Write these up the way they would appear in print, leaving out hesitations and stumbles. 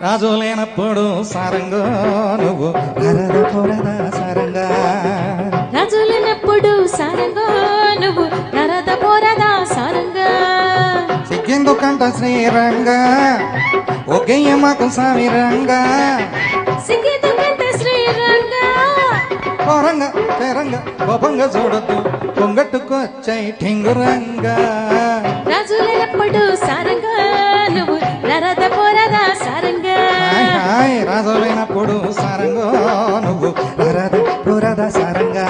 రాజు లేనప్పుడు సారంగా నువ్వు నరద పొరద సారంగా. రాజు లేనప్పుడు సారంగా నువ్వు నరద పోరదా సారంగా. సిగ్గెందుకంట శ్రీరంగా ఒకేయమ్మకు సామిరంగా. సిగ్గెందుకంట శ్రీరంగా కోరంగా పేరంగా కోపంగా చూడద్దు పొంగట్టుకొచ్చాయి ఠింగురంగా. రాజు లేనప్పుడు సారంగా నువ్వు నరద పోరదా సారంగా. రాజు లేనప్పుడు సారంగా నువ్వు నరద పొరద సారంగా.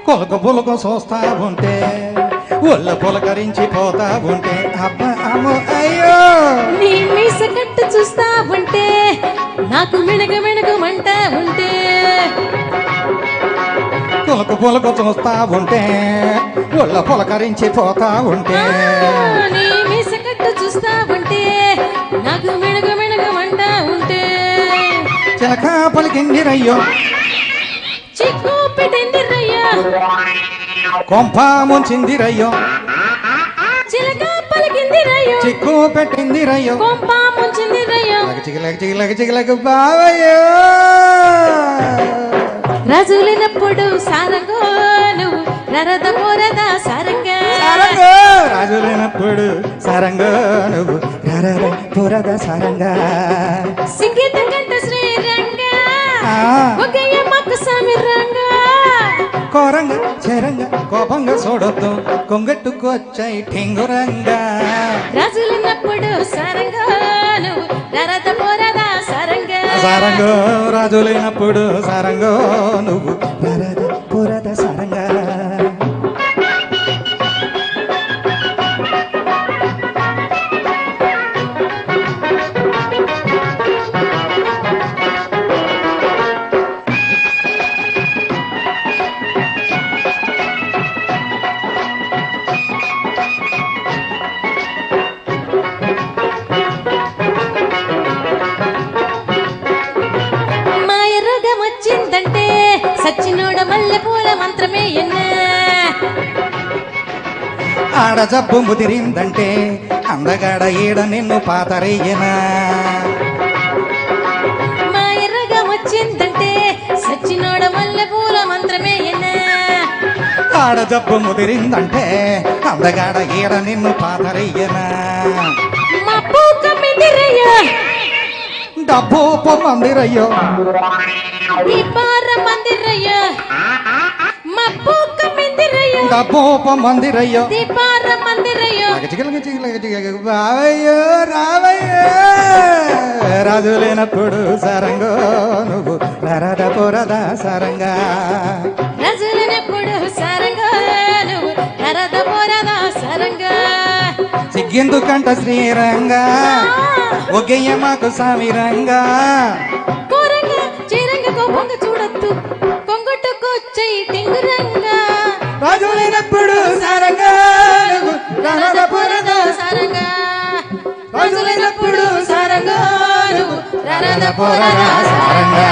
పొలక పొలక చూస్తా ఉంటే ఒళ్ళ పొలకరించి పోతా ఉంటే అబ్బా అమ్మో అయ్యో. నీ మీస కట్టు చూస్తా ఉంటే నాకు మిణగ మిణగమంట ఉంటే. పొలక పొలక చూస్తా ఉంటే ఒళ్ళ పొలకరించి పోతా ఉంటే. నీ మీస కట్టు చూస్తా ఉంటే నాకు మిణగ మిణగమంట ఉంటే. చిలక పలికిందిరయ్యో చిక్కు పెట్టిందిరయ్యో కొంప ముంచిందిరయ్యో. చిలక పలికిందిరయ్యో చిక్కు పెట్టిందిరయ్యో కొంప ముంచిందిరయ్యో. లగచిగలగ బావయ్యో. రాజు లేనప్పుడు సారంగో నువ్వు నరద పోరదా సారంగా. రాజు లేనప్పుడు సారంగా నువ్వు నరద పొరద సారంగా. సిగ్గెందుకంట శ్రీరంగా ఒకేయమ్మకు సామిరంగా. కోరంగా చేరంగా కోపంగా చూడొద్దు కొంగట్టుకొచ్చాయి ఠింగురంగా. రాజు లేనప్పుడు సారంగా నువ్వు నరద పోరదా సారంగా. సారంగో రాజు లేనప్పుడు సారంగో నువ్వు నరద పొరద సారంగా. వచ్చిందంటే సచ్చినోడ మల్లె పూల మంత్రమే ఎన్నా. ఆడ జబ్బు ముదిరిందంటే అందగాడ ఈడ నిన్ను పాతరయ్యనా. మా ఎర్రగా వచ్చిందంటే సచ్చినోడ మల్లె పూల మంత్రమే ఎన్నా. ఆడ జబ్బు ముదిరిందంటే అందగాడ ఈడ నిన్ను పాతరయ్యనా. మా పూక మిదిరయ్యో డబ్బు పొమ్మందిరయ్యో దీపార మందిరయ్యో. మా పూక మిదిరయ్యో డబ్బు పొమ్మందిరయ్యో దీపార మందిరయ్యో. బావయ్యో రావయ్యో. రాజు లేనప్పుడు సారంగో నువ్వు నరద పొరద సారంగా. రాజు లేనప్పుడు సారంగా నువ్వు నరద పోరదా సారంగా. సిగ్గెందుకంట శ్రీరంగా ఒకేయమ్మకు సామిరంగా. కోరంగా చీరంగా కోపంగా చూడొద్దు కొంగట్టుకొచ్చాయి టింగురంగా. రాజు లేనప్పుడు సారంగా నువ్వు నరద పొరద సారంగా. రాజు లేనప్పుడు సారంగా నువ్వు నరద పొరద సారంగా.